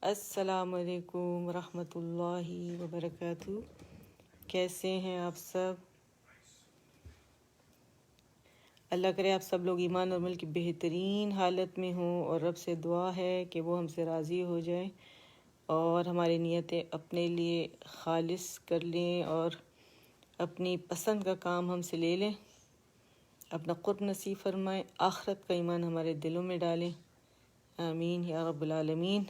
السلام علیکم ورحمۃ اللہ وبرکاتہ۔ کیسے ہیں آپ سب؟ اللہ کرے آپ سب لوگ ایمان اور عمل کی بہترین حالت میں ہوں، اور رب سے دعا ہے کہ وہ ہم سے راضی ہو جائے اور ہماری نیتیں اپنے لیے خالص کر لیں اور اپنی پسند کا کام ہم سے لے لیں، اپنا قرب نصیب فرمائیں، آخرت کا ایمان ہمارے دلوں میں ڈالیں، آمین یا رب العالمین۔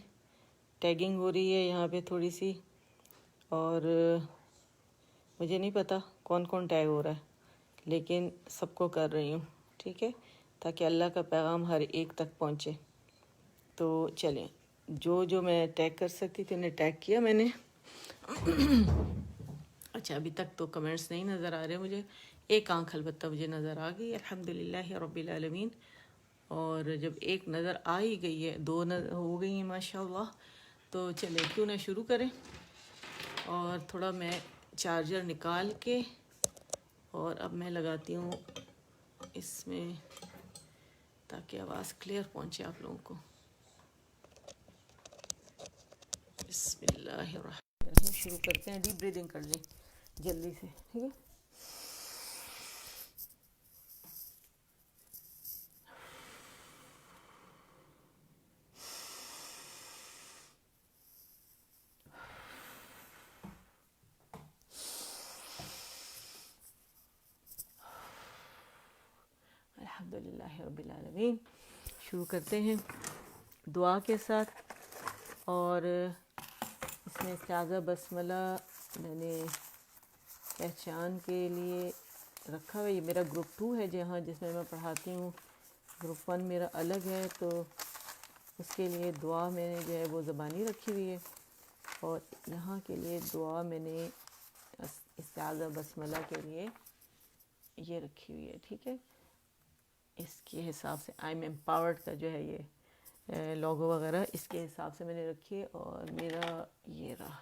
ٹیگنگ ہو رہی ہے یہاں پہ تھوڑی سی، اور مجھے نہیں پتہ کون کون ٹیگ ہو رہا ہے، لیکن سب کو کر رہی ہوں، ٹھیک ہے، تاکہ اللہ کا پیغام ہر ایک تک پہنچے۔ تو چلیں، جو میں ٹیگ کر سکتی تھی انہیں ٹیگ کیا میں نے۔ اچھا، ابھی تک تو کمنٹس نہیں نظر آ رہے مجھے، ایک آنکھ البتہ مجھے نظر آ گئی، الحمدللہ رب العالمین۔ اور جب ایک نظر آ ہی گئی ہے، دو نظر ہو گئی ہیں ماشاءاللہ، تو چلیں کیوں نہ شروع کریں۔ اور تھوڑا میں چارجر نکال کے اور اب میں لگاتی ہوں اس میں تاکہ آواز کلیئر پہنچے آپ لوگوں کو۔ بسم اللہ الرحمن الرحیم، شروع کرتے ہیں۔ ڈیپ بریدنگ کر لیں جلدی سے، ٹھیک ہے۔ الحمدللہ رب العالمین۔ شروع کرتے ہیں دعا کے ساتھ، اور اس میں استعاذہ بسملہ میں نے پہچان کے لیے رکھا ہوا۔ یہ میرا گروپ 2 ہے جس میں پڑھاتی ہوں، گروپ 1 میرا الگ ہے، تو اس کے لیے دعا میں نے جو ہے وہ زبانی رکھی ہوئی ہے، اور یہاں کے لیے دعا میں نے استعاذہ بسملہ کے لیے یہ رکھی ہوئی ہے، ٹھیک ہے۔ اس کے حساب سے آئی ایم امپاورڈ کا جو ہے یہ لوگو وغیرہ اس کے حساب سے میں نے رکھی ہے، اور میرا یہ رہا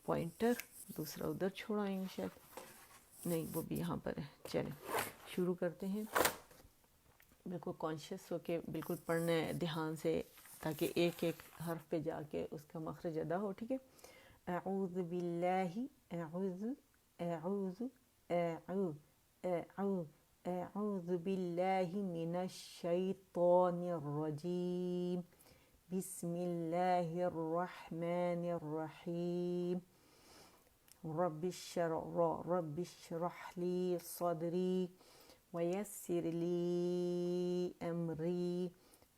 پوائنٹر، دوسرا ادھر چھوڑ آئیں گے شاید، نہیں وہ بھی یہاں پر ہے۔ چلیں شروع کرتے ہیں، بالکل کانشیس ہو کے بالکل پڑھنا ہے دھیان سے، تاکہ ایک ایک حرف پہ جا کے اس کا مخرج ادا ہو، ٹھیک ہے۔ اعوذ باللہ، اعوذ اعوذ اعوذ اعوذ اعوذ باللہ من الشیطان الرجیم، بسم اللہ الرحمن الرحیم، رب اشرح لی صدری ویسر لی امری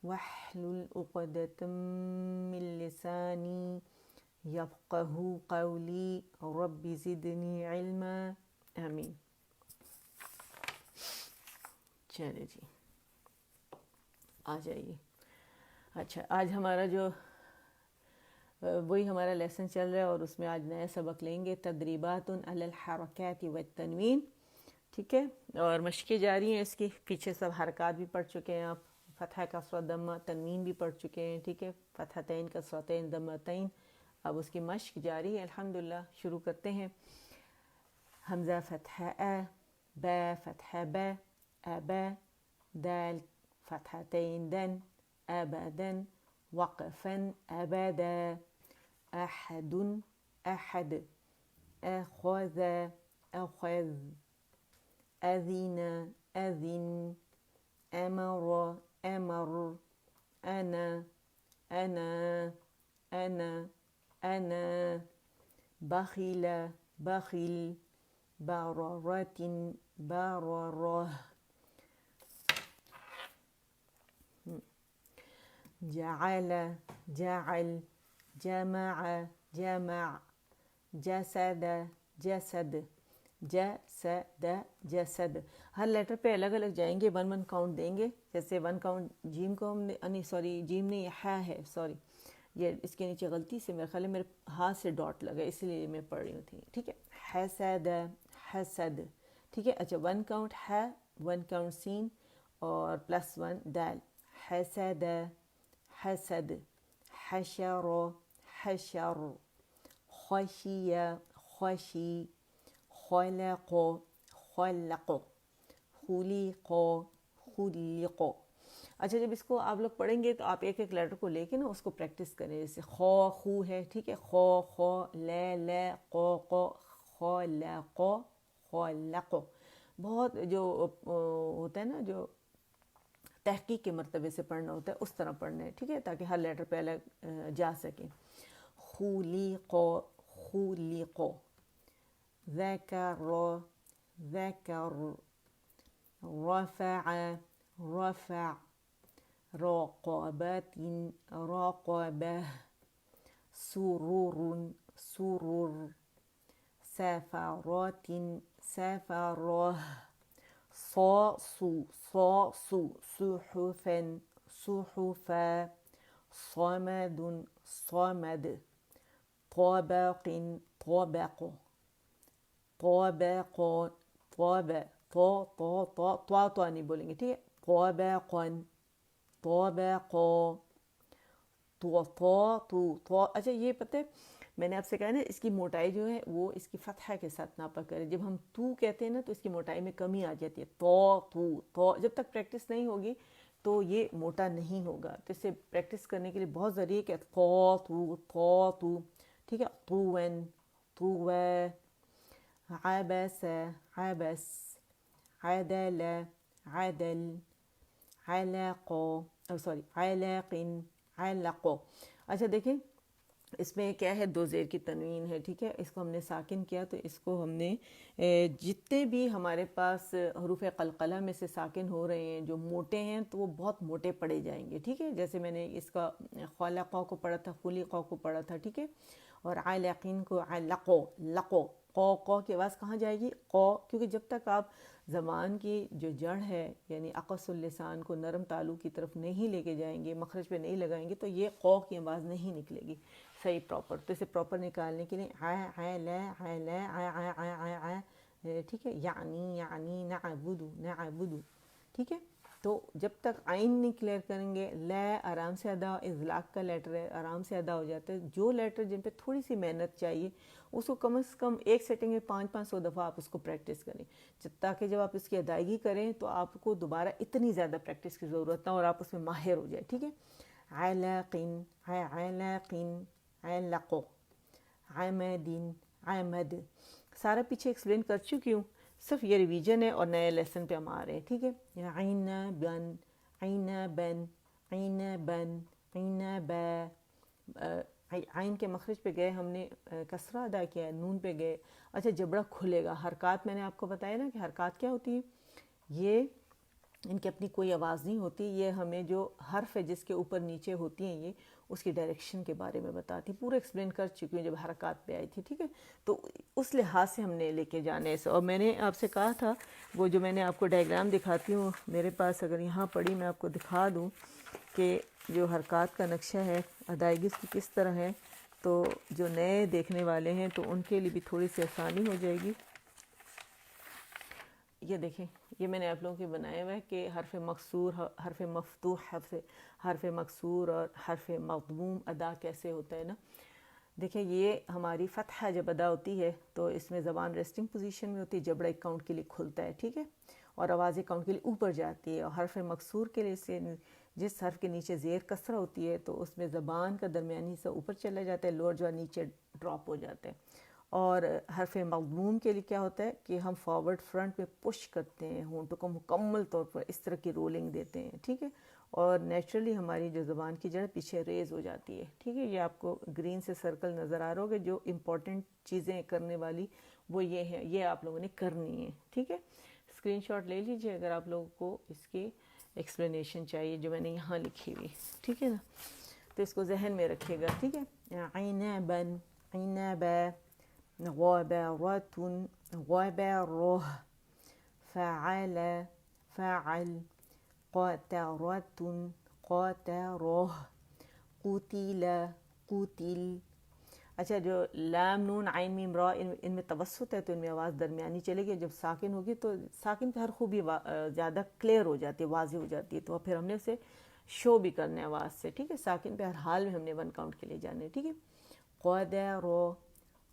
واحلل عقدۃ من لسانی یفقہوا قولی، رب زدنی علما، آمین۔ چلے جی، آ جائیے۔ اچھا، آج ہمارا جو وہی ہمارا لیسن چل رہا ہے، اور اس میں آج نیا سبق لیں گے، تدریبات علی الحرکات والتنوین، ٹھیک ہے۔ اور مشقیں جاری ہیں اس کی، پیچھے سب حرکات بھی پڑھ چکے ہیں آپ، فتحہ کسرہ ضمہ تنوین بھی پڑھ چکے ہیں، ٹھیک ہے، فتحتین کسرتین ضمتین، اب اس کی مشق جاری ہے الحمدللہ۔ شروع کرتے ہیں۔ حمزہ فتحہ اے، با فتحہ با، ابا، دال فتحتین دن، ابدن، وقفا ابدا، احد احد، اخذ اخذ، اذن اذن، امر امر، انا انا انا انا، بخل بخل، بررت بررہ، جعل جعل، جمع جمع، جسد جسد، جسد جسد۔ ہر لیٹر پہ الگ الگ جائیں گے، 1 1 کاؤنٹ دیں گے، جیسے 1 کاؤنٹ جیم کو ہم نے، نہیں سوری جیم نہیں، ہا ہے، سوری، یہ اس کے نیچے غلطی سے میرے خیال ہے میرے ہاتھ سے ڈاٹ لگا، اس لیے میں پڑھ رہی ہوں تھی، ٹھیک ہے۔ حسد حسد، ٹھیک ہے۔ اچھا، 1 کاؤنٹ ہے، 1 کاؤنٹ سین، اور +1 دال، حسد حسد، حشر حشر، خشی خشی، خلق خلق، خلق خلق۔ اچھا جب اس کو آپ لوگ پڑھیں گے تو آپ ایک ایک لیٹر کو لے کے نا اس کو پریکٹس کریں. جیسے خو خو ہے, ٹھیک ہے, خو خو, لے لے, قو قو, خو لا قو, خو لا قو. بہت جو ہوتا ہے نا جو تحقیق کے مرتبے سے پڑھنا ہوتا ہے اس طرح پڑھنا ہے, ٹھیک ہے, تاکہ ہر لیٹر پہ الگ جا سکیں. خُلِقَ خُلِقَ, ذَكَرَ ذَكَرَ, رَفَعَ رَفَعَ, رَقَبَةٍ رَقَبَةٍ, سُرُرٌ سُرُرٌ, سَفَرَةٍ سَفَرَةٍ, صَاصُ صَاصُ, صُحُفًا صُحُفًا, صَمَدٌ صَمَدٌ, طَبَقٍ طَبَقٍ, طَبَقًا طَبَقًا, طا نہیں بولیں گے, ٹھیک ہے, طَبَقًا طَبَقًا, تو اچھا یہ پتہ ہے میں نے آپ سے کہا نا اس کی موٹائی جو ہے وہ اس کی فتحہ کے ساتھ ناپا کرے. جب ہم تو کہتے ہیں نا تو اس کی موٹائی میں کمی آ جاتی ہے. تو جب تک پریکٹس نہیں ہوگی تو یہ موٹا نہیں ہوگا. تو اسے پریکٹس کرنے کے لیے بہت ضروری ہے کہ تو ٹھیک ہے. طوًا طوًا, عبس عبس, عدل عدل, علق علق علق. اچھا دیکھیں اس میں کیا ہے, دو زیر کی تنوین ہے, ٹھیک ہے. اس کو ہم نے ساکن کیا تو اس کو ہم نے جتنے بھی ہمارے پاس حروف قلقلہ میں سے ساکن ہو رہے ہیں جو موٹے ہیں تو وہ بہت موٹے پڑے جائیں گے, ٹھیک ہے. جیسے میں نے اس کا خلقہ کو پڑھا تھا, خلقہ کو پڑھا تھا, ٹھیک ہے, اور علقین کو علقو لقو. قو کی آواز کہاں جائے گی, قو, کیونکہ جب تک آپ زبان کی جو جڑ ہے یعنی اقص اللسان کو نرم تالو کی طرف نہیں لے کے جائیں گے, مخرج پہ نہیں لگائیں گے تو یہ قو کی آواز نہیں نکلے گی صحیح پراپر. تو اسے پراپر نکالنے کے لیے ٹھیک ہے, یعنی نعبد, ٹھیک ہے. تو جب تک عین نہیں کلیئر کریں گے, لا آرام سے ادا, اذلاق کا لیٹر ہے, آرام سے ادا ہو جاتا ہے. جو لیٹر جن پہ تھوڑی سی محنت چاہیے اس کو کم از کم ایک سیٹنگ میں 500 دفعہ آپ اس کو پریکٹس کریں, تاکہ جب آپ اس کی ادائیگی کریں تو آپ کو دوبارہ اتنی زیادہ پریکٹس کی ضرورت نہ اور آپ اس میں ماہر ہو جائے, ٹھیک ہے. علقن علقن علق, عمد عمد. سارا پیچھے ایکسپلین کر چکی ہوں, صرف یہ ریویژن ہے اور نئے لیسن پہ ہم آ رہے ہیں, ٹھیک ہے. عنبن عنبن عنبن عنبا, عین کے مخرج پہ گئے ہم نے کسرہ ادا کیا, نون پہ گئے. اچھا جبڑا کھلے گا, حرکات میں نے آپ کو بتایا نا کہ حرکات کیا ہوتی ہے, یہ ان کی اپنی کوئی آواز نہیں ہوتی, یہ ہمیں جو حرف ہے جس کے اوپر نیچے ہوتی ہیں یہ اس کی ڈائریکشن کے بارے میں بتاتی. پورا ایکسپلین کر چکی ہوں جب حرکات پہ آئی تھی, ٹھیک ہے. تو اس لحاظ سے ہم نے لے کے جانے سے, اور میں نے آپ سے کہا تھا وہ جو میں نے آپ کو ڈائیگرام دکھاتی ہوں میرے پاس, اگر یہاں پڑھی میں آپ کو دکھا دوں کہ جو حرکات کا نقشہ ہے ادائیگی اس کی کس طرح ہے, تو جو نئے دیکھنے والے ہیں تو ان کے لیے بھی تھوڑی سی آسانی ہو جائے گی. یہ دیکھیں, یہ میں نے آپ لوگوں کے بنایا ہوا ہے کہ حرف مکسور, حرف مفتوح, حرف مکسور اور حرف مضموم ادا کیسے ہوتا ہے نا. دیکھیں یہ ہماری فتحہ جب ادا ہوتی ہے تو اس میں زبان ریسٹنگ پوزیشن میں ہوتی ہے, جبڑا ایک کاؤنٹ کے لیے کھلتا ہے, ٹھیک ہے, اور آواز ایک کاؤنٹ کے لیے اوپر جاتی ہے. اور حرف مکسور کے لیے سے جس حرف کے نیچے زیر کسرہ ہوتی ہے تو اس میں زبان کا درمیانی حصہ اوپر چلا جاتا ہے, لوور جو نیچے ڈراپ ہو جاتا ہے. اور حرف مضموم کے لیے کیا ہوتا ہے کہ ہم فارورڈ فرنٹ میں پش کرتے ہیں, ہونٹوں کو مکمل طور پر اس طرح کی رولنگ دیتے ہیں, ٹھیک ہے, اور نیچرلی ہماری جو زبان کی جڑ پیچھے ریز ہو جاتی ہے, ٹھیک ہے. یہ آپ کو گرین سے سرکل نظر آ رہا ہوگا, جو امپورٹنٹ چیزیں کرنے والی وہ یہ ہیں, یہ آپ لوگوں نے کرنی ہے, ٹھیک ہے. اسکرین شاٹ لے لیجئے اگر آپ لوگوں کو اس کی ایکسپلینیشن چاہیے جو میں نے یہاں لکھی ہوئی, ٹھیک ہے نا. تو اس کو ذہن میں رکھیے گا, ٹھیک ہے. عنبن عنبا, غبرة غبرة, فعل فعل, قطرة قطرة, قتل قتل. اچھا جو لام نون عین میم را ان میں توسط ہے تو ان میں آواز درمیانی چلے گی, جب ساکن ہوگی تو ساکن پہ ہر خوبی زیادہ کلیئر ہو جاتی ہے, واضح ہو جاتی ہے, تو پھر ہم نے اسے شو بھی کرنا ہے آواز سے, ٹھیک ہے. ساکن پہ ہر حال میں ہم نے 1 کاؤنٹ کے لیے جانے, ٹھیک ہے. قدر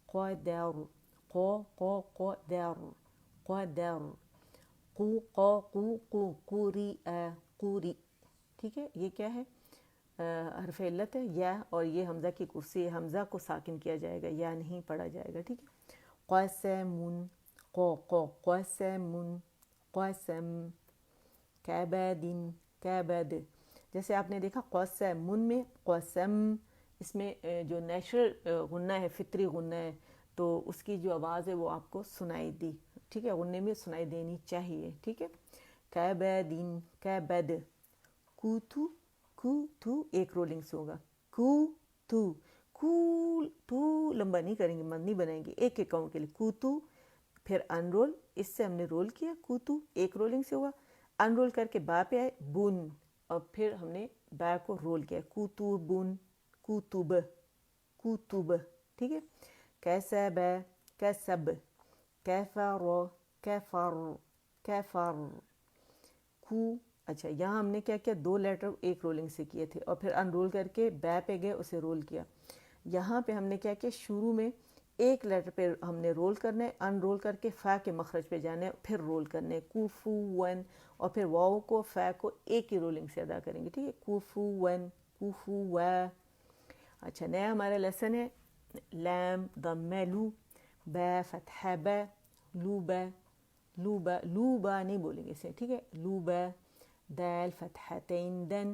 قدر, قدر قدر, قو قو قو قو, قوری قوری, ٹھیک ہے، یہ کیا ہے؟ حرف علت ہے یا، اور یہ حمزہ کی کرسی ہے، حمزہ کو ساکن کیا جائے گا یا نہیں پڑھا جائے گا، ٹھیک ہے۔ قسم، قسم، قسم، کبد، کبد، جیسے آپ نے دیکھا قسم میں قسم، اس میں جو نیچرل غنہ ہے، فطری غنہ ہے، تو اس کی جو آواز ہے وہ آپ کو سنائی دی، ٹھیک ہے، غنے میں سنائی دینی چاہیے، ٹھیک ہے۔ کبد، کبد، کوتو، کوتو ایک رولنگ سے ہوگا، کوتو، تو لمبا نہیں کریں گے، مد نہیں بنائیں گے، ایک ایک کاؤنٹ کے لیے، کوتو، پھر ان رول، اس سے ہم نے رول کیا، کوتو ایک رولنگ سے ہوا، ان رول کر کے با پہ آئے، بن، اور پھر ہم نے با کو رول کیا، کوتوبن، کوتب، کوتب، ٹھیک ہے۔ کسب، کسب، کفر، کفر، کفر، کو، اچھا یہاں ہم نے کیا کیا، دو لیٹر ایک رولنگ سے کیے تھے، اور پھر ان رول کر کے بے پہ گئے، اسے رول کیا۔ یہاں پہ ہم نے کیا کیا، شروع میں ایک لیٹر پہ ہم نے رول کرنا ہے، ان رول کر کے فا کے مخرج پہ جانا ہے، پھر رول کرنا ہے، کوفون، اور پھر واو کو فا کو ایک ہی رولنگ سے ادا کریں گے، ٹھیک ہے، کوفون، کوفو، اچھا نیا ہمارا لیسن ہے، لام ضم لو، با فتح با، لوبا، لوبا، لوبا نہیں بولیں گے اسے، ٹھیک ہے، لوبا، دال فتحتین دن،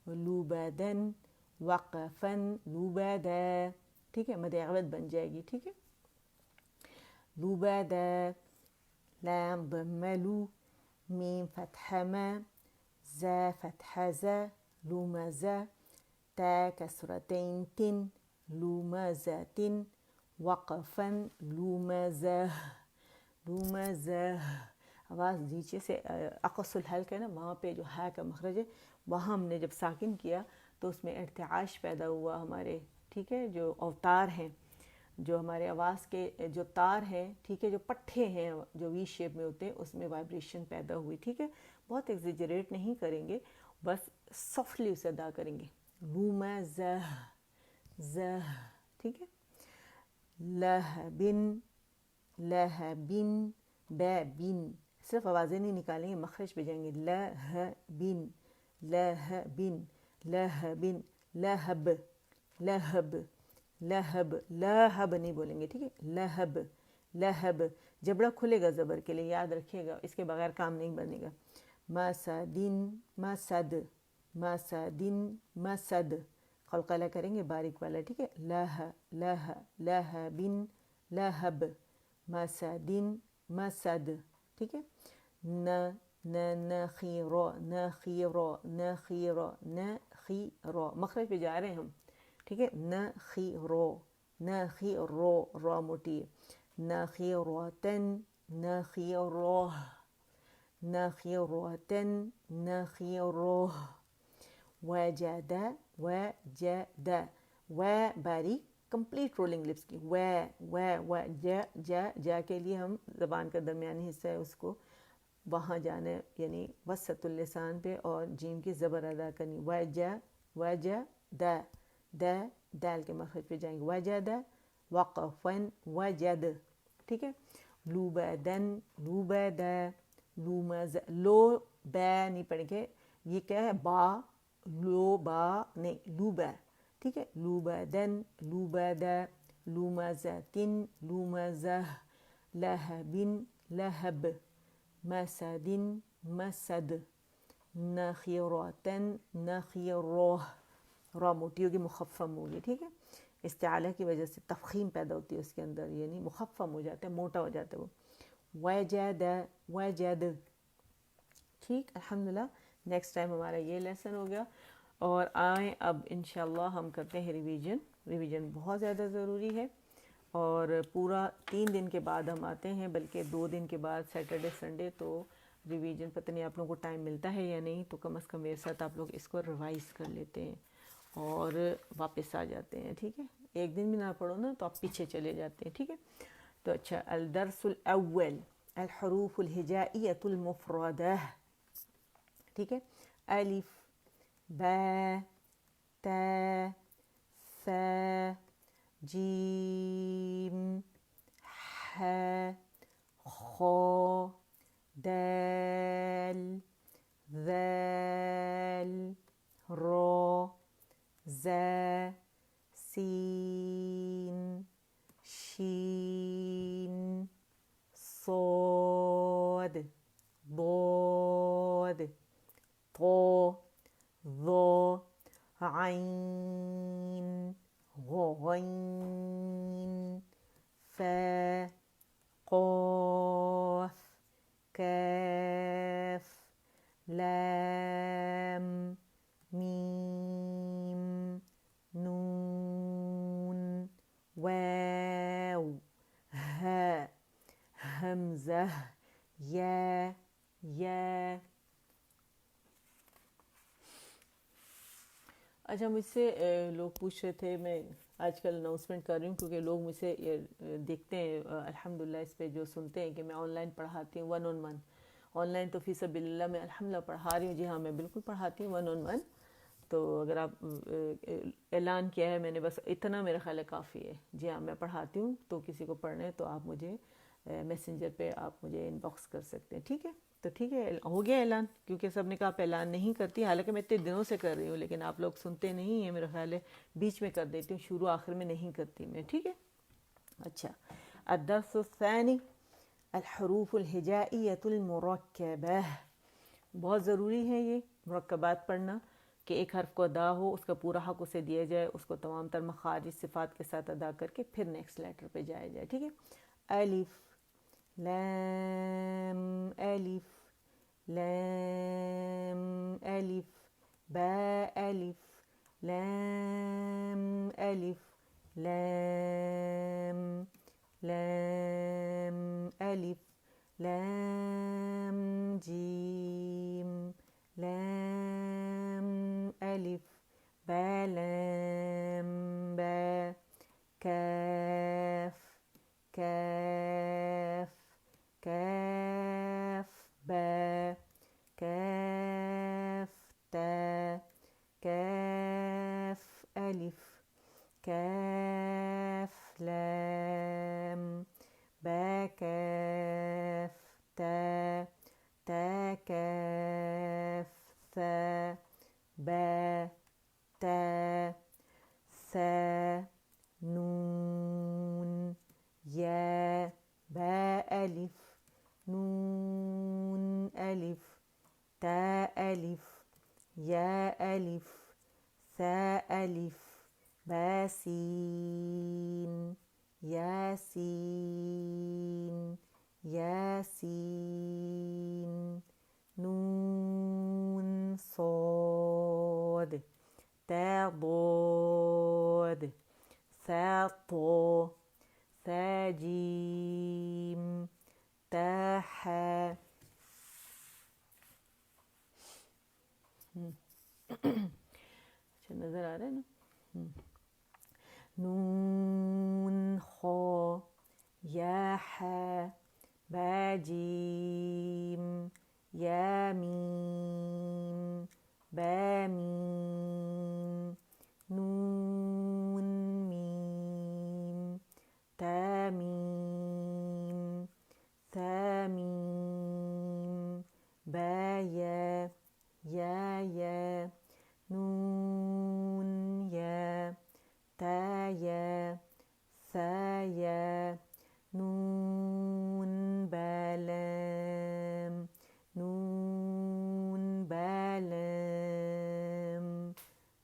لوبا دن، وقفن، لوبا دا، ٹھیک ہے، مد عوض بن جائے گی، ٹھیک ہے، لوبا دا، لام ضم لو، میم فتح ما، زا فتح زا، لومزا، تا کسرتین تن، لومزاتن، وقفن، لومزا، لومزا، آواز نیچے سے اقص الحلق ہے نا، وہاں پہ جو ہا کا مخرج ہے وہاں ہم نے جب ساکن کیا تو اس میں ارتعاش پیدا ہوا ہمارے، ٹھیک ہے، جو اوتار ہیں، جو ہمارے آواز کے جو تار ہیں، ٹھیک ہے، جو پٹھے ہیں جو وی شیپ میں ہوتے ہیں، اس میں وائبریشن پیدا ہوئی، ٹھیک ہے، بہت ایگزیجریٹ نہیں کریں گے، بس سافٹلی اسے ادا کریں گے، لومزا، زہ، ٹھیک ہے، لہبن، لہبن، بابن، صرف آوازیں نہیں نکالیں گے، مخرج پہ جائیں گے، لہبن، لہبن، لہبن، لہب، لہب، لہب، لہب نہیں بولیں گے، ٹھیک ہے، لہب، لہب، جبڑا کھلے گا زبر کے لیے، یاد رکھیے گا، اس کے بغیر کام نہیں بنے گا، مسدن، مسد، مسدن، مسد، قلقلہ کریں گے باریک والا، ٹھیک ہے، لہ، لہ، لہبن، لہب، مسدن، مسد، ٹھیک ہے، نخیرو، نخیرو، نخیرو، نخیرو، مخرج پہ جا رہے ہیں ہم، ٹھیک ہے، نخیرو، نخیرو، رو موٹی ہے، نخیروتن، نخیرو، نخیروتن، نخیرو، وجد، وجد، و باریک کمپلیٹ رولنگ لپس کی، و جا، جا کے لیے ہم زبان کا درمیانی حصہ ہے اس کو وہاں جانا ہے، یعنی وسط اللسان پہ، اور جیم کی زبر ادا کرنی، وجا، وجا، دا، دا، دال کے مخرج پہ جائیں گے، وجد، وقفن، وجد، ٹھیک ہے، لوبدن، لوبدا، لومز، لو با نہیں پڑھیں گے، یہ کیا ہے، با، لو با نہیں، لوبا، ٹھیک ہے، لوبدن، لوبدا، لومزتن، لومزہ، لہبن، لہب، مسدن، مسد، نخیرتن، نخیرو، را موٹی ہوگی، مخفم ہوگی، ٹھیک ہے، استعالہ کی وجہ سے تفخیم پیدا ہوتی ہے اس کے اندر، یعنی مخفم ہو جاتا ہے، موٹا ہو جاتا ہے وہ، وجد، وجد، ٹھیک، الحمدللہ، نیکسٹ ٹائم ہمارا یہ لیسن ہو گیا، اور آئیں اب انشاءاللہ ہم کرتے ہیں ریویژن، ریویژن بہت زیادہ ضروری ہے، اور پورا 3 دن کے بعد ہم آتے ہیں، بلکہ 2 دن کے بعد سیٹرڈے سنڈے، تو ریویژن پتہ نہیں آپ لوگوں کو ٹائم ملتا ہے یا نہیں، تو کم از کم میرے ساتھ آپ لوگ اس کو ریوائز کر لیتے ہیں اور واپس آ جاتے ہیں، ٹھیک ہے، ایک دن بھی نہ پڑھو نا تو آپ پیچھے چلے جاتے ہیں، ٹھیک ہے، تو اچھا، الدرس الاول، الحروف الہجائیۃ المفردہ، ٹھیک ہے، الف، با، تا، ثا، جیم، ح، خا، دال، ذال، را ز سین شین صاد ضاد طا ظا عین غین فا قاف کاف لام میم نون واو ها حمزہ یا اچھا مجھ سے لوگ پوچھ رہے تھے، میں آج کل اناؤنسمنٹ کر رہی ہوں کیونکہ لوگ مجھ سے دیکھتے ہیں الحمدللہ اس پہ جو سنتے ہیں کہ میں آن لائن پڑھاتی ہوں 1 on 1 آن لائن، تو فی سبیل اللہ میں الحمدللہ پڑھا رہی ہوں. جی ہاں میں بالکل پڑھاتی ہوں 1 on 1. تو اگر آپ اعلان کیا ہے میں نے، بس اتنا میرا خیال ہے کافی ہے. جی ہاں میں پڑھاتی ہوں، تو کسی کو پڑھنا ہے تو آپ مجھے میسنجر پہ آپ مجھے ان باکس کر سکتے ہیں. ٹھیک ہے، تو ٹھیک ہے، ہو گیا اعلان، کیونکہ سب نے کہا آپ اعلان نہیں کرتی، حالانکہ میں اتنے دنوں سے کر رہی ہوں لیکن آپ لوگ سنتے نہیں ہیں. میرا خیال ہے بیچ میں کر دیتی ہوں، شروع آخر میں نہیں کرتی میں. ٹھیک ہے. اچھا، الدرس الثانی الحروف الہجائیۃ المرکبہ. بہت ضروری ہے یہ مرکبات پڑھنا، کہ ایک حرف کو ادا ہو، اس کا پورا حق اسے دیا جائے، اس کو تمام تر مخارج صفات کے ساتھ ادا کر کے پھر نیکسٹ لیٹر پہ جایا جائے. ٹھیک ہے. الف لام الف لام الف با الف لام الف لام لام الف لام جیم لام الف با لام با کاف کاف کاف با کاف تا کاف الف کاف لام با کاف تا تا کاف ثا با تا ثا نون یا با الف نون الف تا الف یا الف ثا الف با سین یاسین یاسین نون صاد تا ضاد ثا طا ثا جیم تا حا. اچھا نظر آ رہا ہے نا. نون خا یا حا با جیم یا میم با میم نون میم تا میم ثا میم با یا یا نون یا تا یا ثا یا نون با لام نون با لام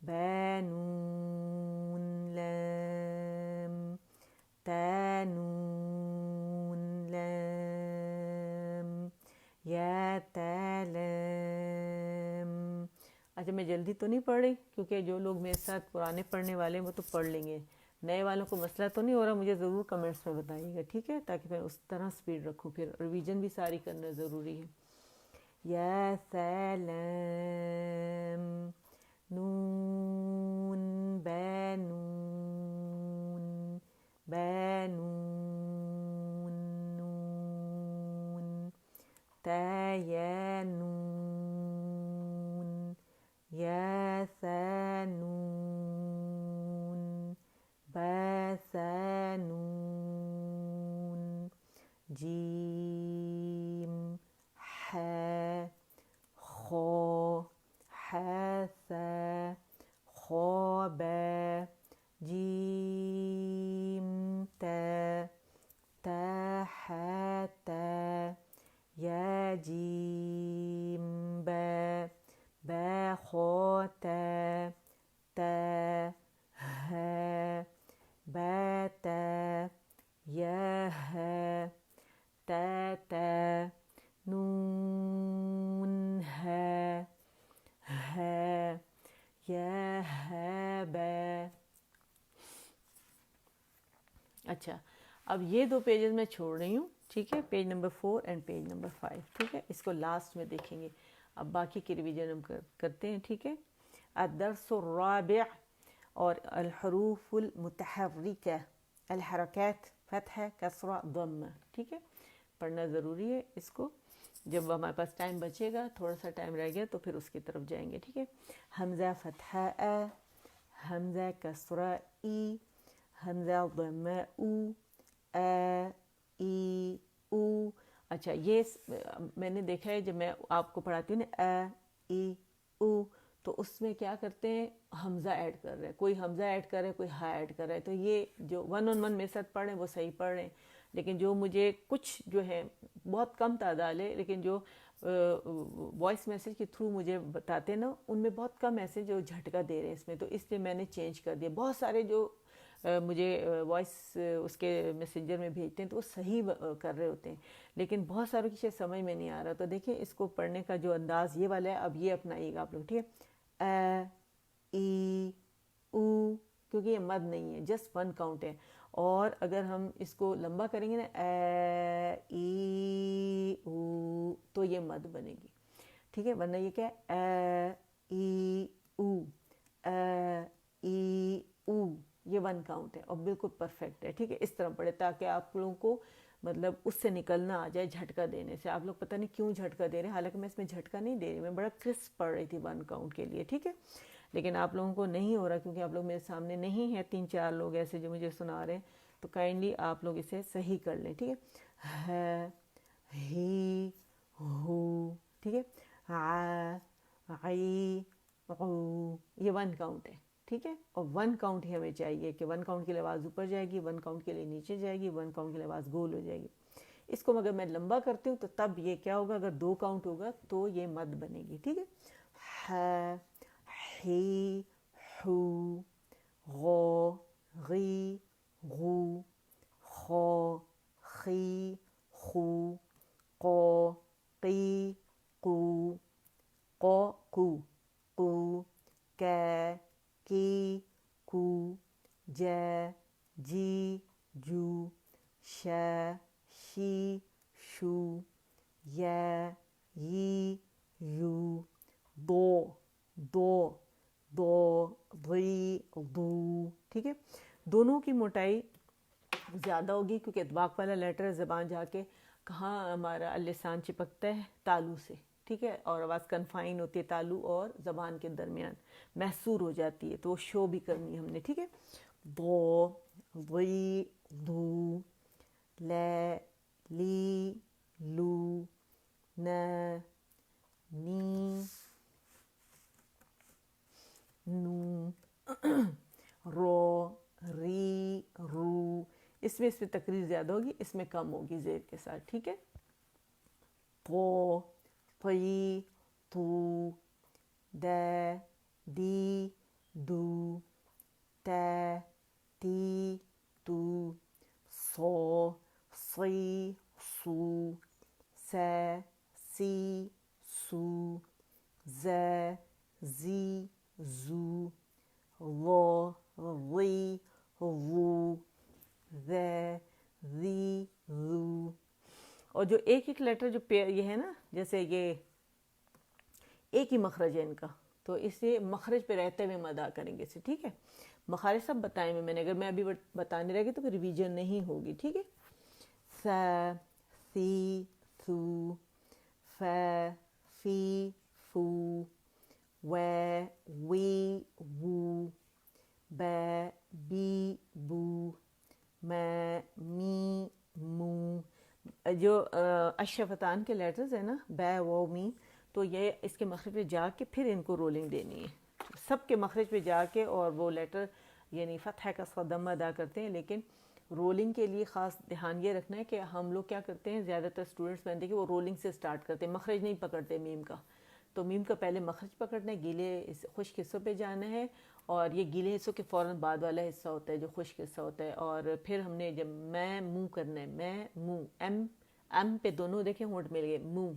با نون لام تا نون لام یا تا لام. اچھا میں جلدی تو نہیں پڑھ رہی کیونکہ جو لوگ میرے ساتھ پرانے پڑھنے والے ہیں وہ تو پڑھ لیں گے، نئے والوں کو مسئلہ تو نہیں ہو رہا. مجھے ضرور کمنٹس میں بتائیے گا، ٹھیک ہے، تاکہ میں اس طرح سپیڈ رکھوں. پھر ریویژن بھی ساری کرنا ضروری ہے. یا سلام نون با نون با نون نون تا یا نون یا ثا نون با ثا نون جیم حا خا حا ثا اچھا اب یہ 2 پیجز میں چھوڑ رہی ہوں، ٹھیک ہے، page number 4 and page number 5، ٹھیک ہے، اس کو لاسٹ میں دیکھیں گے، اب باقی کی ریویژن ہم کرتے ہیں، ٹھیک ہے۔ الدرس الرابع، اور الحروف المتحرکہ، الحرکات فتح کسرہ ضم، ٹھیک ہے، پڑھنا ضروری ہے اس کو، جب ہمارے پاس ٹائم بچے گا، تھوڑا سا ٹائم رہ گیا تو پھر اس کی طرف جائیں گے، ٹھیک ہے۔ حمزہ فتحہ ا، حمزہ کسرہ ای، حمزہ ضمہ او، ا ای او۔ اچھا یہ میں نے دیکھا ہے جب میں آپ کو پڑھاتی ہوں نا ا ای او، تو اس میں کیا کرتے ہیں، حمزہ ایڈ کر رہے ہیں، کوئی حمزہ ایڈ کر رہے ہیں، کوئی ہا ایڈ کر رہا ہے، تو یہ جو 1 on 1 میرے ساتھ پڑھ رہے ہیں وہ صحیح پڑھ رہے ہیں، لیکن جو مجھے کچھ جو ہے بہت کم تعداد ہے، لیکن جو وائس میسیج کے تھرو مجھے بتاتے ہیں نا، ان میں بہت کم ایسے جو جھٹکا دے رہے ہیں اس میں، تو اس لیے میں نے چینج کر دیا۔ بہت سارے جو مجھے وائس اس کے میسنجر میں بھیجتے ہیں تو وہ صحیح کر رہے ہوتے ہیں، لیکن بہت ساروں کی شاید سمجھ میں نہیں آ رہا، تو دیکھیں اس کو پڑھنے کا جو انداز یہ والا ہے، اب یہ اپنائیے گا آپ لوگ، ٹھیک ہے۔ ا ای او، کیونکہ یہ مد نہیں ہے، جسٹ 1 کاؤنٹ ہے، اور اگر ہم اس کو لمبا کریں گے نا ا ای او تو یہ مد بنے گی، ٹھیک ہے، ورنہ یہ کیا ہے ا ای او، ا ای او، یہ 1 کاؤنٹ ہے اور بالکل پرفیکٹ ہے، ٹھیک ہے، اس طرح پڑھے تاکہ آپ لوگوں کو مطلب اس سے نکلنا آ جائے جھٹکا دینے سے۔ آپ لوگ پتہ نہیں کیوں جھٹکا دے رہے ہیں، حالانکہ میں اس میں جھٹکا نہیں دے رہی، میں بڑا کرسپ پڑھ رہی تھی 1 کاؤنٹ کے لیے، ٹھیک ہے، لیکن آپ لوگوں کو نہیں ہو رہا کیونکہ آپ لوگ میرے سامنے نہیں ہیں، 3-4 لوگ ایسے جو مجھے سنا رہے ہیں، تو کائنڈلی آپ لوگ اسے صحیح کر لیں، ٹھیک ہے۔ ہے ہی ہو، ٹھیک ہے، ع عی عو، یہ 1 کاؤنٹ ہے، ٹھیک ہے، اور 1 کاؤنٹ ہی ہمیں چاہیے کہ 1 کاؤنٹ کے لیے آواز اوپر جائے گی، 1 کاؤنٹ کے لیے نیچے جائے گی، 1 کاؤنٹ کے لیے آواز گول ہو جائے گی۔ اس کو اگر میں لمبا کرتی ہوں تو تب یہ کیا ہوگا، اگر 2 کاؤنٹ ہوگا تو یہ مد بنے گی، ٹھیک ہے۔ ح حی حو، غو غی غو، خو خی خو، قو قی قو، قو قو قو، کہ کی کو، جے جی جو، ش شی شو، یا یی یو، دو دو دو، ضی ضو، ٹھیک ہے۔ دونوں کی موٹائی زیادہ ہوگی کیونکہ اطباق والا لیٹر زبان جا کے کہاں ہمارا اللسان چپکتا ہے، تالو سے، ٹھیک ہے، اور آواز کنفائن ہوتی ہے تالو اور زبان کے درمیان، محصور ہو جاتی ہے، تو وہ شو بھی کرنی ہے ہم نے، ٹھیک ہے۔ دو ضی ضو، لے لی لو، ن نی نو، رو ری رو، اس میں تقریر زیادہ ہوگی، اس میں کم ہوگی زیر کے ساتھ، ٹھیک ہے۔ تو فی تو، دے دی دو، تے تی تو، سو سی سو، سے سی سو، زے زی زو، وہ وی وو، زے زی زو، اور جو ایک لیٹر جو یہ ہے نا، جیسے یہ ایک ہی مخرج ہے ان کا، تو اسے مخرج پہ رہتے ہوئے ہم ادا کریں گے اسے، ٹھیک ہے۔ مخارج سب بتائے میں نے، اگر میں ابھی بتانے رہ گئی تو پھر ریویژن نہیں ہوگی، ٹھیک ہے۔ س سی سو، ف فی فو، وے وی وو، بے بی بو، میں می مو، جو اشفتان کے لیٹرز ہیں نا، بے و می، تو یہ اس کے مخرج پہ جا کے پھر ان کو رولنگ دینی ہے، سب کے مخرج پہ جا کے، اور وہ لیٹر یعنی فتح کا ضم ادا کرتے ہیں، لیکن رولنگ کے لیے خاص دھیان یہ رکھنا ہے کہ ہم لوگ کیا کرتے ہیں، زیادہ تر اسٹوڈنٹس میں دیکھیں کہ وہ رولنگ سے سٹارٹ کرتے ہیں، مخرج نہیں پکڑتے میم کا، تو میم کا پہلے مخرج پکڑنا ہے، گیلے خشک حصوں پہ جانا ہے، اور یہ گیلے حصوں کے فوراً بعد والا حصہ ہوتا ہے جو خشک حصہ ہوتا ہے، اور پھر ہم نے جب میں منہ کرنا ہے، میں منہ، ایم پہ دونوں دیکھیں ہونٹ مل گئے، منہ،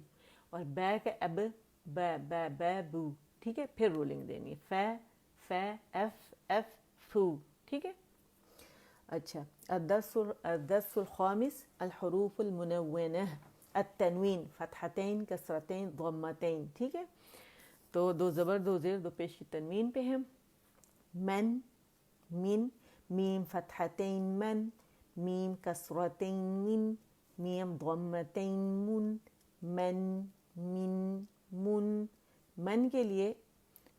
اور بے کا اب، بے بے بے بو، ٹھیک ہے، پھر رولنگ دینی ہے، فے فے ایف ایف فو، ٹھیک ہے۔ اچھا، الدرس الخامس الحروف المنونہ، التنوین فتحتین کسرتین ضمتین، ٹھیک ہے. تو دو زبر دو زیر دو پیش کی تنوین پہ ہیں. من، من، میم فتحتین من، میم کسرتین من، میم ضمتین من، من، من، من. من کے لیے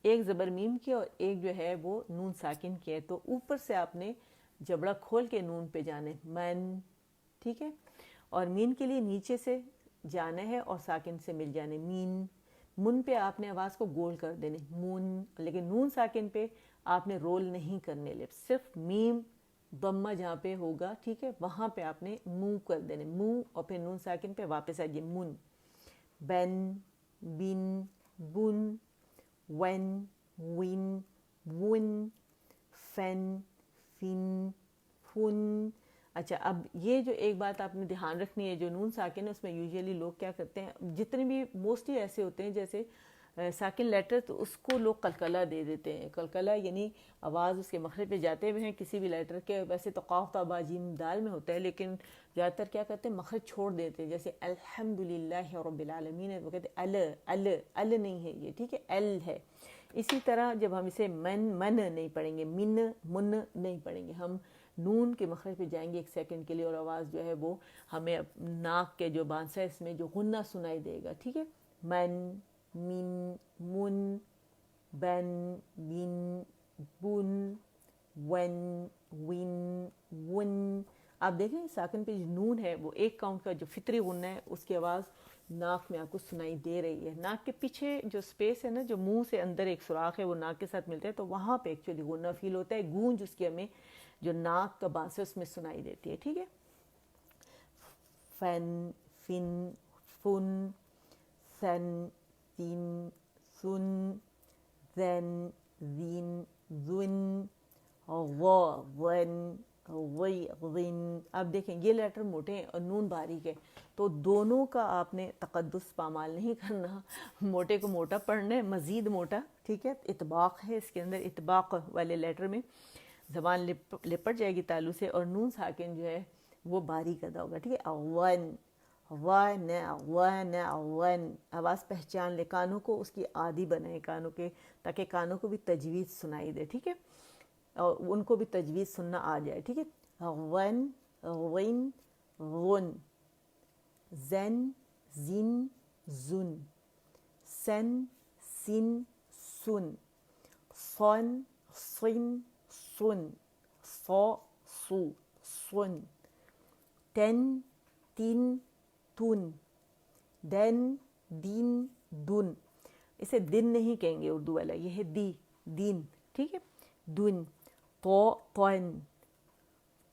ایک زبر میم کی اور ایک جو ہے وہ نون ساکن کی ہے، تو اوپر سے آپ نے جبڑا کھول کے نون پہ جانے من، ٹھیک ہے. اور مین کے لیے نیچے سے جانا ہے اور ساکن سے مل جانے مین. من پہ آپ نے آواز کو گول کر دینے من، لیکن نون ساکن پہ آپ نے رول نہیں کرنے لے، صرف میم ضمہ جہاں پہ ہوگا، ٹھیک ہے، وہاں پہ آپ نے منہ کر دینے منہ، اور پھر نون ساکن پہ واپس آئیے من. بن، بن، بن، ون، ون، ون، فن، فن، فن. اچھا، اب یہ جو ایک بات آپ نے دھیان رکھنی ہے، جو نون ساکن ہے اس میں یوزلی لوگ کیا کرتے ہیں، جتنے بھی موسٹلی ایسے ہوتے ہیں جیسے ساکن لیٹر، تو اس کو لوگ قلقلہ دے دیتے ہیں. قلقلہ یعنی آواز اس کے مخرج پہ جاتے ہوئے ہیں کسی بھی لیٹر کے، ویسے تو قاف تا با جیم دال میں ہوتا ہے، لیکن زیادہ تر کیا کرتے ہیں مخرج چھوڑ دیتے ہیں، جیسے الحمدللہ رب العالمین ہے وہ کہتے ہیں ال نہیں ہے یہ، ٹھیک ہے، ال ہے. اسی طرح جب ہم اسے من نہیں پڑھیں گے، من نہیں پڑھیں گے، ہم نون کے مخرج پہ جائیں گے ایک سیکنڈ کے لیے، اور آواز جو ہے وہ ہمیں ناک کے جو بانسا ہے اس میں جو غنہ سنائی دے گا، ٹھیک ہے. من، من، من، بن، بن، بن، ون، ون، ون. آپ دیکھیں ساکن پہ جو نون ہے وہ ایک کاؤنٹ کا جو فطری غنہ ہے اس کی آواز ناک میں آپ کو سنائی دے رہی ہے. ناک کے پیچھے جو سپیس ہے نا، جو منہ سے اندر ایک سوراخ ہے وہ ناک کے ساتھ ملتا ہے، تو وہاں پہ ایکچولی غنہ فیل ہوتا ہے، گونج اس کی ہمیں جو ناک کا بانس ہے اس میں سنائی دیتی ہے، ٹھیک ہے. فن، فن، فن، سن، سن، سن، زن، زین، زن، غ، ون، غی، غن. اب دیکھیں یہ لیٹر موٹے ہیں اور نون باریک ہے، تو دونوں کا آپ نے تقدس پامال نہیں کرنا، موٹے کو موٹا پڑھنا ہے، مزید موٹا، ٹھیک ہے. اطباق ہے اس کے اندر، اطباق والے لیٹر میں زبان لپٹ جائے گی تالو سے، اور نون ساکن جو ہے وہ باریک ادا ہوگا، ٹھیک ہے. One, one, one, one. آواز پہچان لے، کانوں کو اس کی عادی بنائے، کانوں کے، تاکہ کانوں کو بھی تجوید سنائی دے، ٹھیک ہے، اور ان کو بھی تجوید سننا آ جائے، ٹھیک ہے. ون، غن، غن، زن، زن، زن، سن، سن، سن، صن، صن، سن، صو، سو، سن، تن، تن، تن، دن، دین، دن. اسے دن نہیں کہیں گے اردو والا، یہ ہے دی، دین، ٹھیک ہے. دن، پو، پن،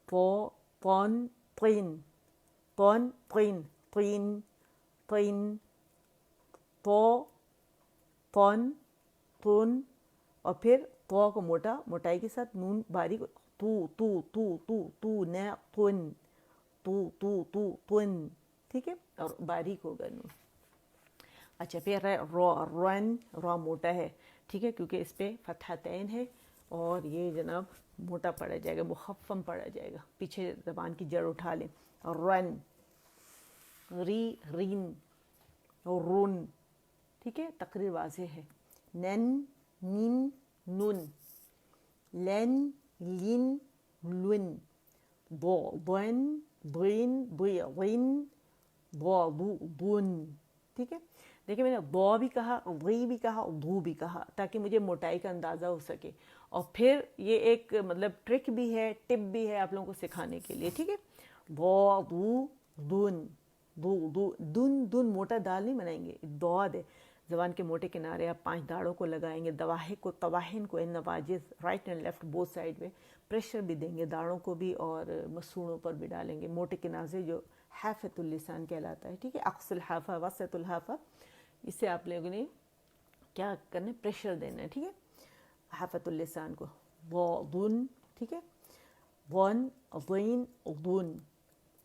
پو، پن، پن، پن، پن، پن، پن، پو، پن، پن. اور پھر تو کو موٹائی کے ساتھ نون باریک، تو نہ تن، تو تن، ٹھیک ہے، اور باریک ہوگا نون. اچھا، پھر رن، را موٹا ہے، ٹھیک ہے، کیونکہ اس پہ فتحتین ہے اور یہ جناب موٹا پڑا جائے گا، مخفم پڑا جائے گا، پیچھے زبان کی جڑ اٹھا لیں. رن، ری، رین، رن، ٹھیک ہے، تقریر واضح ہے. نن، نن، نن، لن، لن، لن، بن، بن، بن، بن، ٹھیک ہے. دیکھیں میں نے بو بھی کہا، وی بھی کہا، دو بھی کہا، تاکہ مجھے موٹائی کا اندازہ ہو سکے. اور پھر یہ ایک مطلب ٹرک بھی ہے، ٹپ بھی ہے آپ لوگوں کو سکھانے کے لیے، ٹھیک ہے. بو، دو، دن، دن، دن موٹا دال نہیں بنائیں گے، دود ہے. زبان کے موٹے کنارے آپ 5 داڑوں کو لگائیں گے، دواہن کو، تواہن کو، ان نواجز right and left both side میں پریشر بھی دیں گے، داڑوں کو بھی اور مسوڑوں پر بھی ڈالیں گے. موٹے کنارے جو حافۃ اللسان کہلاتا ہے، ٹھیک ہے. اقصى الحافہ، وسط الحافہ، اس سے آپ لوگوں نے کیا کرنا ہے، پریشر دینا ہے، ٹھیک ہے، حافۃ اللسان کو. ضن، ٹھیک ہے. ون، ضین، ضن،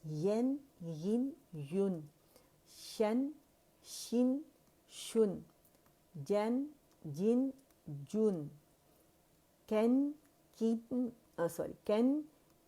ین، ین، یون، شن، شن، شن، جن، جن، جن، کن، کن، کن،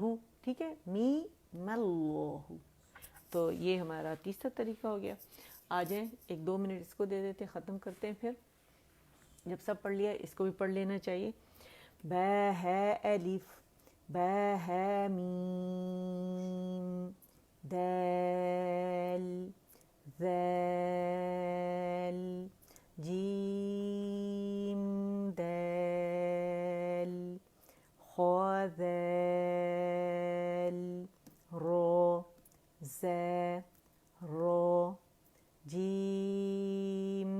اللہ، ٹھیک ہے، می ملہ. تو یہ ہمارا تیسرا طریقہ ہو گیا. آ جائیں 1-2 منٹ اس کو دے دیتے، ختم کرتے ہیں. پھر جب سب پڑھ لیا اس کو بھی پڑھ لینا چاہیے. با ہے الف، با ہے میم، دال، ذال، جیم، دال، خا، ذال، رو، زا، رو، جیم،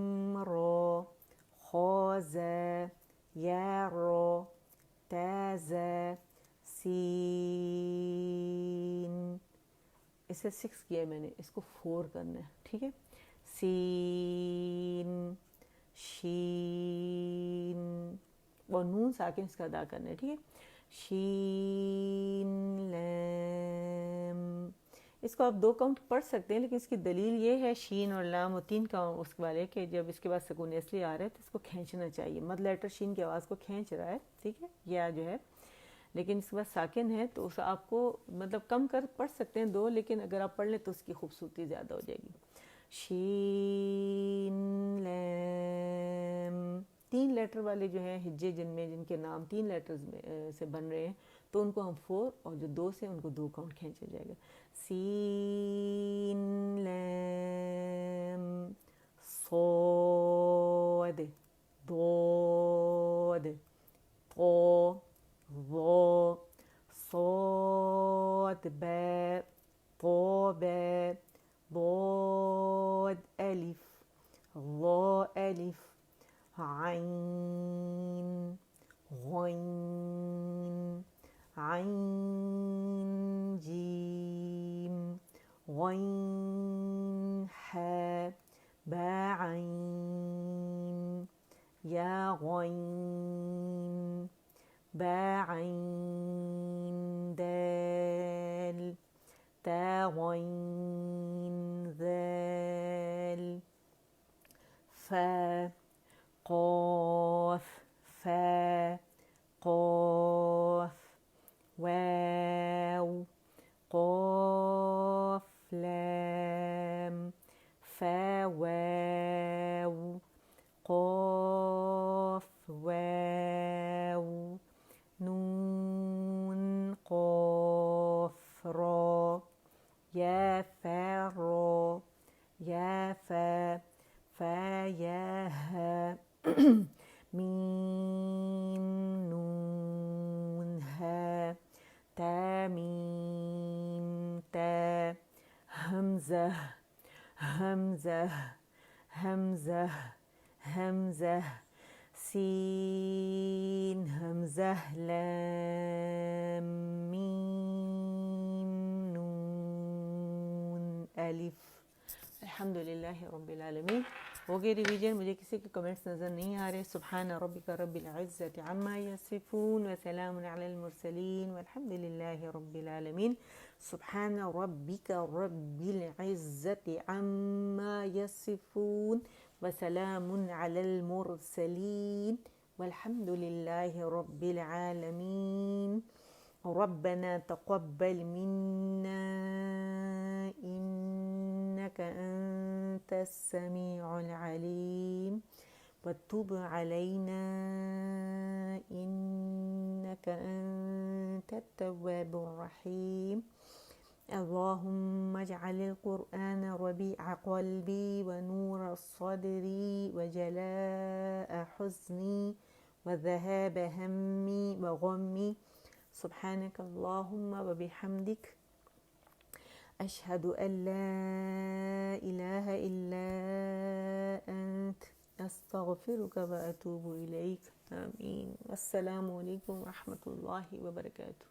رو، خا، زا، یا، رو، تا، زا، سین. اسے 6 کیا ہے میں نے، اس کو 4 کرنا ہے، ٹھیک ہے. سین، شین، اور نون ساکن اس کا ادا کرنا ہے، ٹھیک ہے. شین، لام. اس کو آپ 2 کاؤنٹ پڑھ سکتے ہیں، لیکن اس کی دلیل یہ ہے شین اور لام اور 3 کاؤنٹ اس والے کہ جب اس کے بعد سکون اصلی آ رہا ہے تو اس کو کھینچنا چاہیے. مد لیٹر شین کی آواز کو کھینچ رہا ہے، ٹھیک ہے، یا جو ہے، لیکن اس کے بعد ساکن ہے تو اس آپ کو مطلب کم کر پڑھ سکتے ہیں 2، لیکن اگر آپ پڑھ لیں تو اس کی خوبصورتی زیادہ ہو جائے گی. شین، لام. 3 لیٹر والے جو ہیں ہجے جن کے نام 3 لیٹرز میں سے بن رہے ہیں تو ان کو ہم 4، اور جو 2 سے ان کو 2 کاؤنٹ کھینچا جائے گا. سین، لام، صاد، ضاد، طا، ظا، صاد، با، طا، با، ضاد، الف، ظا، الف، عین، غین، عین، جیم، غین، حا، با، عین، یا، غین، با، عین، دال، تا، غین، ذال، فا، قاف، فا، قاف، واو، قاف، لام، فا، واو، قاف، واو، نون، قاف، را، یا، فا، را، یا، فا، فا، یا، ها، میم، نون، ها، تا، میم، تا، حمزہ، حمزہ، حمزہ، حمزہ، سین، حمزہ، لام، میم، نون، الف. الحمدللہ رب العالمین. ہو گئی ریویژن. مجھے کسی کے کمنٹس نظر نہیں آ رہے. سبحان ربک رب العزت عما یصفون وسلام علی المرسلین والحمد للہ رب العالمین. سبحان ربک رب العزت عما یصفون وسلام علی المرسلین والحمد للہ رب العالمین. ربنا تقبل منا إنك أنت السميع العليم وتب علينا إنك أنت التواب الرحيم. اللهم اجعل القرآن ربيع قلبي ونور صدري وجلاء حزني وذهاب همي وغمي. سبحانك اللهم وبحمدك أشهد أن لا إله إلا أنت أستغفرك وأتوب إليك. آمين. السلام عليكم ورحمة الله وبركاته.